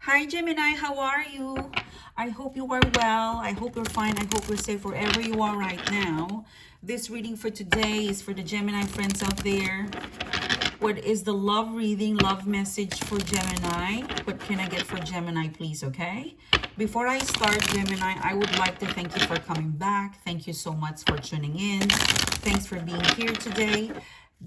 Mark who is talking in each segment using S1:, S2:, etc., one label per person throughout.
S1: Hi Gemini, how are you? I hope you are well. I hope you're fine. I hope you're safe wherever you are right now. This reading for today is for the Gemini friends out there. What is the love reading, love message for Gemini? What can I get for Gemini, please, okay? Before I start, Gemini, I would like to thank you for coming back. Thank you so much for tuning in. Thanks for being here today.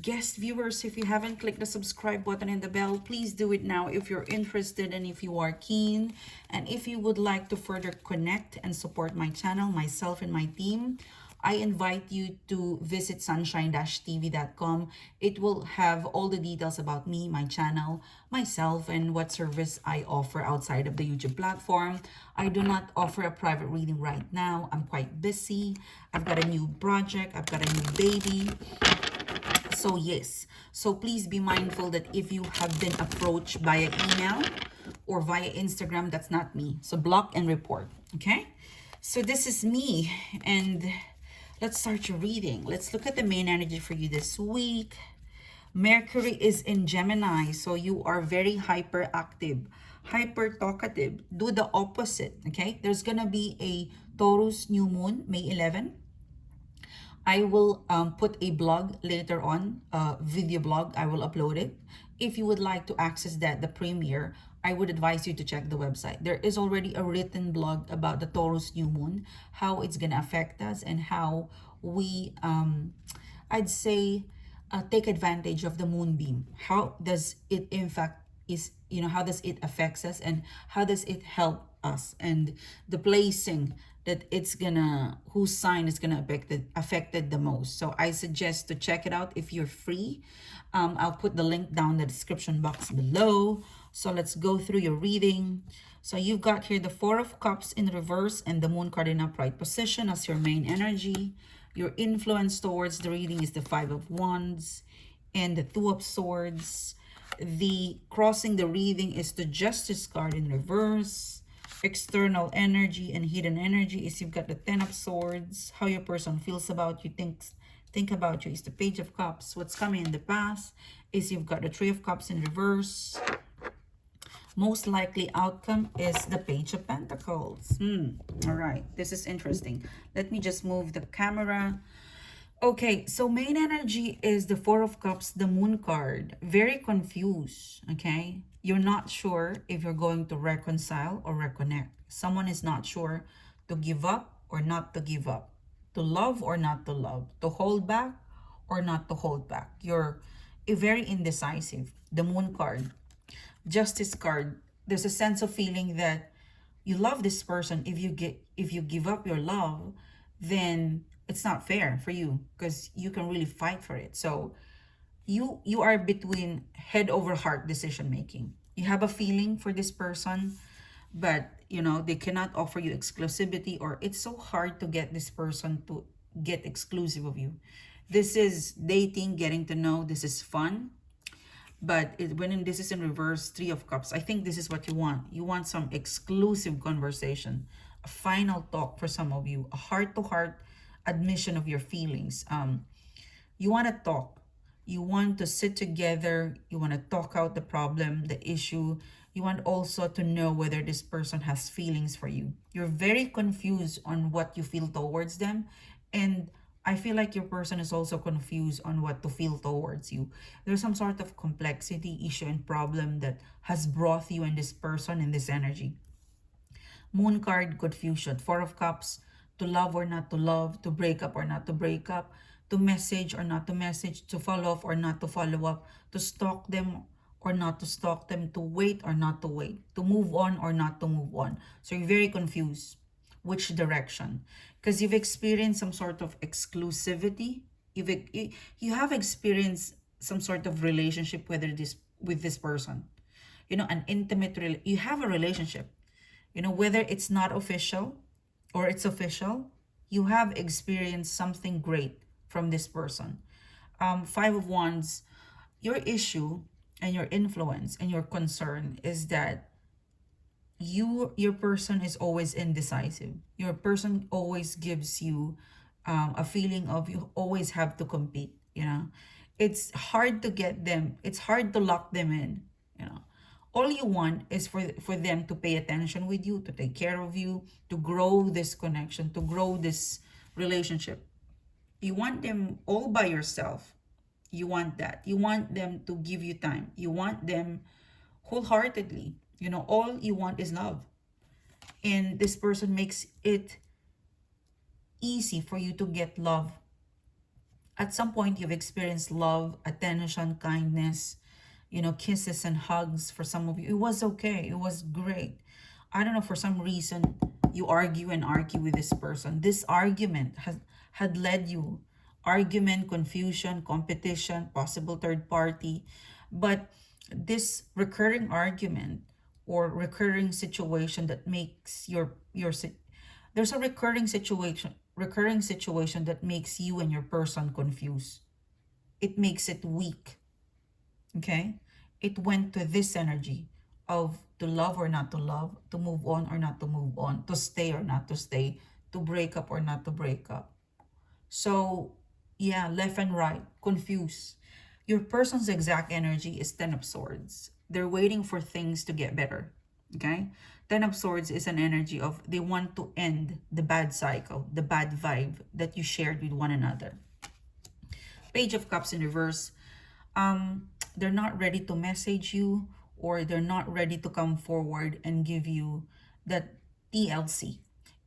S1: Guest viewers, if you haven't clicked the subscribe button and the bell, please do it now if you're interested and if you are keen. And if you would like to further connect and support my channel, myself and my team, I invite you to visit sunshine-tv.com. It will have all the details about me, my channel, myself, and what service I offer outside of the YouTube platform. I do not offer a private reading right now. I'm quite busy. I've got a new project. I've got a new baby. So yes, so please be mindful that if you have been approached via email or via Instagram, that's not me. So block and report, okay? So this is me, and let's start your reading. Let's look at the main energy for you this week. Mercury is in Gemini, so you are very hyperactive, hyper talkative. Do the opposite, okay? There's gonna be a Taurus new moon, May 11. I will put a blog later on, video blog. I will upload it. If you would like to access that, the premiere, I would advise you to check the website. There is already a written blog about the Taurus new moon, how it's going to affect us, and how we, I'd say, take advantage of the moonbeam. How does it, in fact, how does it affects us, and how does it help us, and the placing that it's gonna, whose sign is gonna affected the most. So I suggest to check it out if you're free. I'll put the link down in the description box below. So let's go through your reading. So you've got here the Four of Cups in reverse and the Moon card in upright position as your main energy. Your influence towards the reading is the Five of Wands and the Two of Swords. The crossing the reading is the Justice card in reverse. External energy and hidden energy is you've got the Ten of Swords. How your person feels about you, think about you is the Page of Cups. What's coming in the past is you've got the Three of Cups in reverse. Most likely outcome is the Page of Pentacles. All right, this is interesting. Let me just move the camera. Okay, so main energy is the Four of Cups, the Moon card. Very confused, okay? You're not sure if you're going to reconcile or reconnect. Someone is not sure to give up or not to give up, to love or not to love, to hold back or not to hold back. You're very indecisive. The Moon card, Justice card, there's a sense of feeling that you love this person. If you give up your love, then it's not fair for you because you can really fight for it. So you are between head over heart decision making. You have a feeling for this person, but they cannot offer you exclusivity, or it's so hard to get this person to get exclusive of you. This is dating, getting to know. This is fun. But when this is in reverse, Three of Cups, I think this is what you want. You want some exclusive conversation, a final talk for some of you, a heart-to-heart admission of your feelings. You want to talk. You want to sit together. You want to talk out the problem, the issue. You want also to know whether this person has feelings for you. You're very confused on what you feel towards them. And I feel like your person is also confused on what to feel towards you. There's some sort of complexity, issue, and problem that has brought you and this person in this energy. Moon card, confusion. Four of Cups, to love or not to love, to break up or not to break up, to message or not to message, to follow up or not to follow up, to stalk them or not to stalk them, to wait or not to wait, to move on or not to move on. So you're very confused which direction, because you've experienced some sort of exclusivity. You have experienced some sort of relationship, whether this with this person, an intimate you have a relationship, whether it's not official or it's official. You have experienced something great from this person. Five of Wands, your issue and your influence and your concern is that your person is always indecisive. Your person always gives you a feeling of you always have to compete. It's hard to get them, it's hard to lock them in, All you want is for them to pay attention with you, to take care of you, to grow this connection, to grow this relationship. You want them all by yourself. You want that. You want them to give you time. You want them wholeheartedly. You know, all you want is love. And this person makes it easy for you to get love. At some point, you've experienced love, attention, kindness, you know, kisses and hugs for some of you. It was okay. It was great. I don't know, for some reason, you argue and argue with this person. This argument had led you. Argument, confusion, competition, possible third party. But this recurring argument or recurring situation that makes there's a recurring situation that makes you and your person confused. It makes it weak. Okay? It went to this energy of to love or not to love, to move on or not to move on, to stay or not to stay, to break up or not to break up. So, yeah, left and right, confused. Your person's exact energy is 10 of Swords. They're waiting for things to get better. Okay? 10 of Swords is an energy of they want to end the bad cycle, the bad vibe that you shared with one another. Page of Cups in reverse. They're not ready to message you, or they're not ready to come forward and give you that TLC.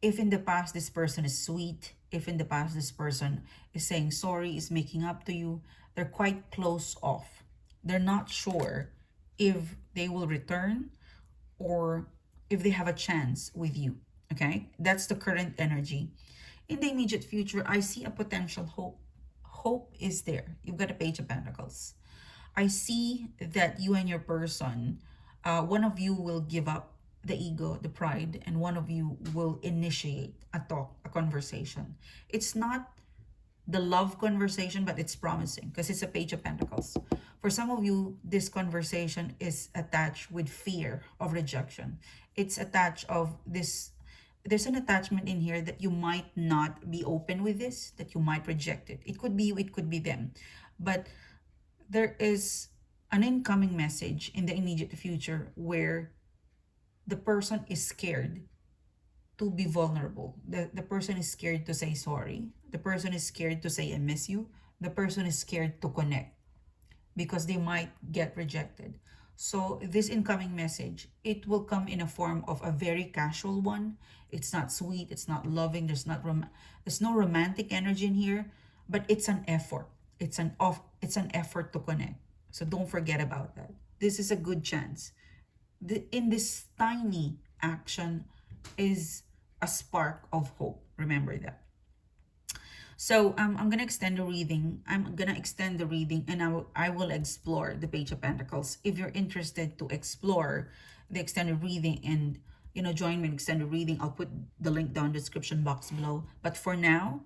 S1: If in the past this person is sweet, if in the past this person is saying sorry, is making up to you, they're quite close off. They're not sure if they will return or if they have a chance with you. Okay, that's the current energy. In the immediate future, I see a potential hope. Hope is there. You've got a Page of Pentacles. I see that you and your person, one of you will give up the ego, the pride, and one of you will initiate a talk, a conversation. It's not the love conversation, but it's promising because it's a Page of Pentacles. For some of you, this conversation is attached with fear of rejection. It's attached of this, there's an attachment in here that you might not be open with this, that you might reject it. It could be you, it could be them. But there is an incoming message in the immediate future where the person is scared to be vulnerable. The person is scared to say sorry. The person is scared to say I miss you. The person is scared to connect because they might get rejected. So this incoming message, it will come in a form of a very casual one. It's not sweet, it's not loving, there's no romantic energy in here, but it's an effort. It's an effort to connect. So don't forget about that. This is a good chance. In this tiny action is a spark of hope. Remember that. So I'm gonna extend the reading. And I will explore the Page of Pentacles. If you're interested to explore the extended reading and join me in extended reading, I'll put the link down in the description box below. But for now,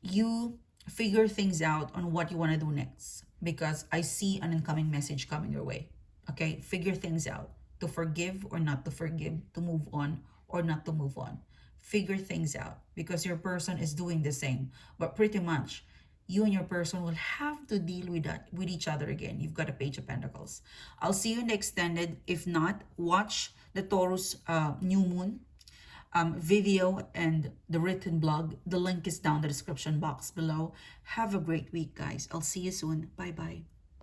S1: you figure things out on what you want to do next, because I see an incoming message coming your way. Okay, figure things out, to forgive or not to forgive, to move on or not to move on. Figure things out, because your person is doing the same, but pretty much you and your person will have to deal with that with each other again. You've got a Page of Pentacles. I'll see you in the extended. If not, watch the Taurus new moon video and the written blog. The link is down in the description box below. Have a great week, guys. I'll see you soon. Bye bye.